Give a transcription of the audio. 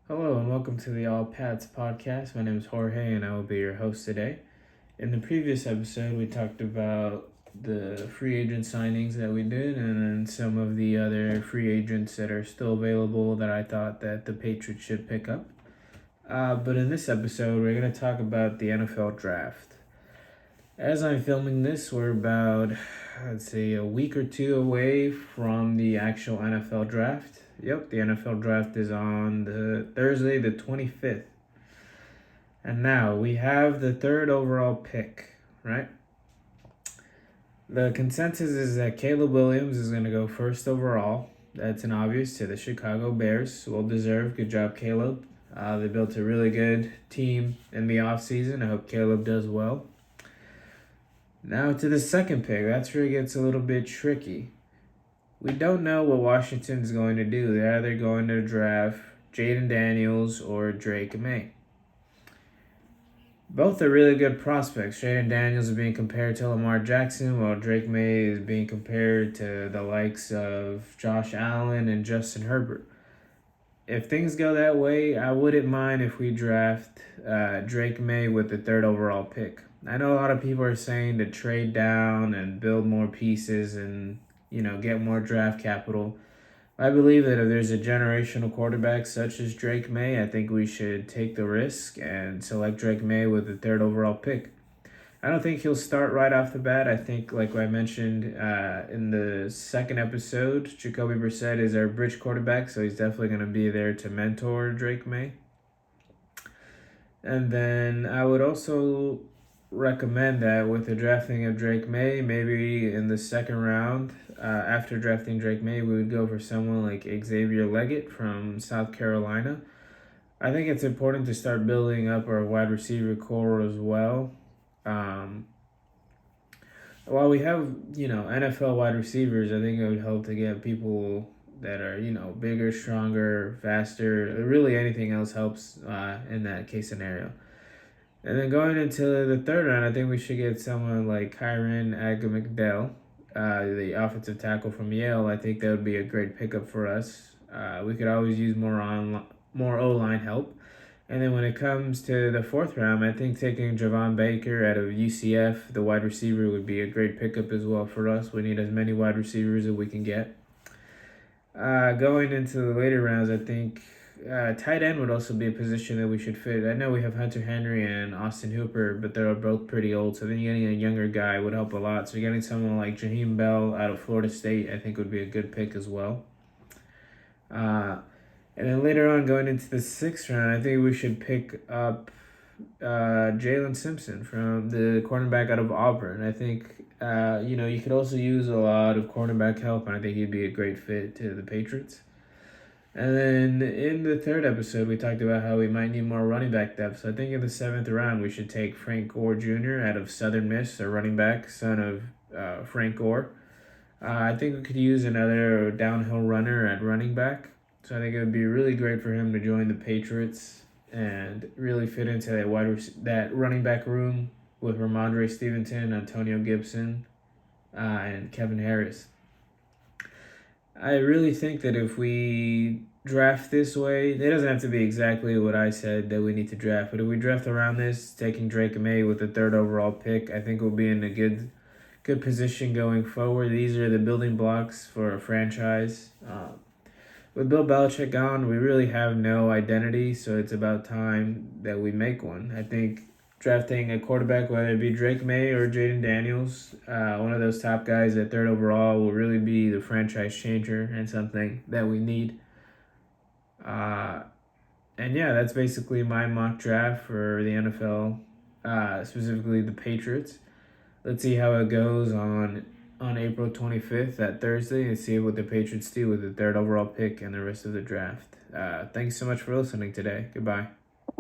Hello and welcome to the AllPats Podcast. My name is Jorge and I will be your host today. In the previous episode, we talked about the free agent signings that we did and then some of the other free agents that are still available that I thought that the Patriots should pick up. But in this episode, we're going to talk about the NFL Draft. As I'm filming this, we're about, a week or two away from the actual NFL Draft. Yep, the NFL Draft is on the Thursday, the 25th. And now we have the third overall pick, right? The consensus is that Caleb Williams is going to go first overall. That's an obvious to the Chicago Bears. Well deserved. Good job, Caleb. They built a really good team in the offseason. I hope Caleb does well. Now to the second pick. That's where it gets a little bit tricky. We don't know what Washington's going to do. They're either going to draft Jaden Daniels or Drake May. Both are really good prospects. Jaden Daniels is being compared to Lamar Jackson, while Drake May is being compared to the likes of Josh Allen and Justin Herbert. If things go that way, I wouldn't mind if we draft Drake May with the third overall pick. I know a lot of people are saying to trade down and build more pieces and get more draft capital. I believe that if there's a generational quarterback such as Drake May, I think we should take the risk and select Drake May with the third overall pick. I don't think he'll start right off the bat. I think, like I mentioned in the second episode, Jacoby Brissett is our bridge quarterback, so he's definitely going to be there to mentor Drake May. And then I would also recommend that with the drafting of Drake May, maybe in the second round, after drafting Drake May, we would go for someone like Xavier Leggett from South Carolina. I think it's important to start building up our wide receiver core as well. While we have, NFL wide receivers, I think it would help to get people that are, bigger, stronger, faster. Really anything else helps in that case scenario. And then going into the third round, I think we should get someone like Kyron Aghamcdale, the offensive tackle from Yale. I think that would be a great pickup for us. We could always use more O-line help. And then when it comes to the fourth round, I think taking Javon Baker out of UCF, the wide receiver, would be a great pickup as well for us. We need as many wide receivers as we can get. Going into the later rounds, I think tight end would also be a position that we should fit. I know we have Hunter Henry and Austin Hooper, but they're both pretty old, so then getting a younger guy would help a lot. So getting someone like Jaheim Bell out of Florida State, I think would be a good pick as well. And then later on, going into the sixth round, I think we should pick up Jalen Simpson from the cornerback out of Auburn. I think, you could also use a lot of cornerback help, and I think he'd be a great fit to the Patriots. And then in the third episode, we talked about how we might need more running back depth. So I think in the seventh round, we should take Frank Gore Jr. out of Southern Miss, a running back, son of Frank Gore. I think we could use another downhill runner at running back. So I think it would be really great for him to join the Patriots and really fit into that running back room with Ramondre Stevenson, Antonio Gibson, and Kevin Harris. I really think that if we draft this way, it doesn't have to be exactly what I said that we need to draft, but if we draft around this, taking Drake May with the third overall pick, I think we'll be in a good position going forward. These are the building blocks for a franchise. With Bill Belichick gone, we really have no identity, so it's about time that we make one. I think drafting a quarterback, whether it be Drake May or Jaden Daniels, one of those top guys at third overall, will really be the franchise changer and something that we need. And yeah, that's basically my mock draft for the NFL, specifically the Patriots. Let's see how it goes on April 25th, that Thursday, and see what the Patriots do with the third overall pick and the rest of the draft. Thanks so much for listening today. Goodbye.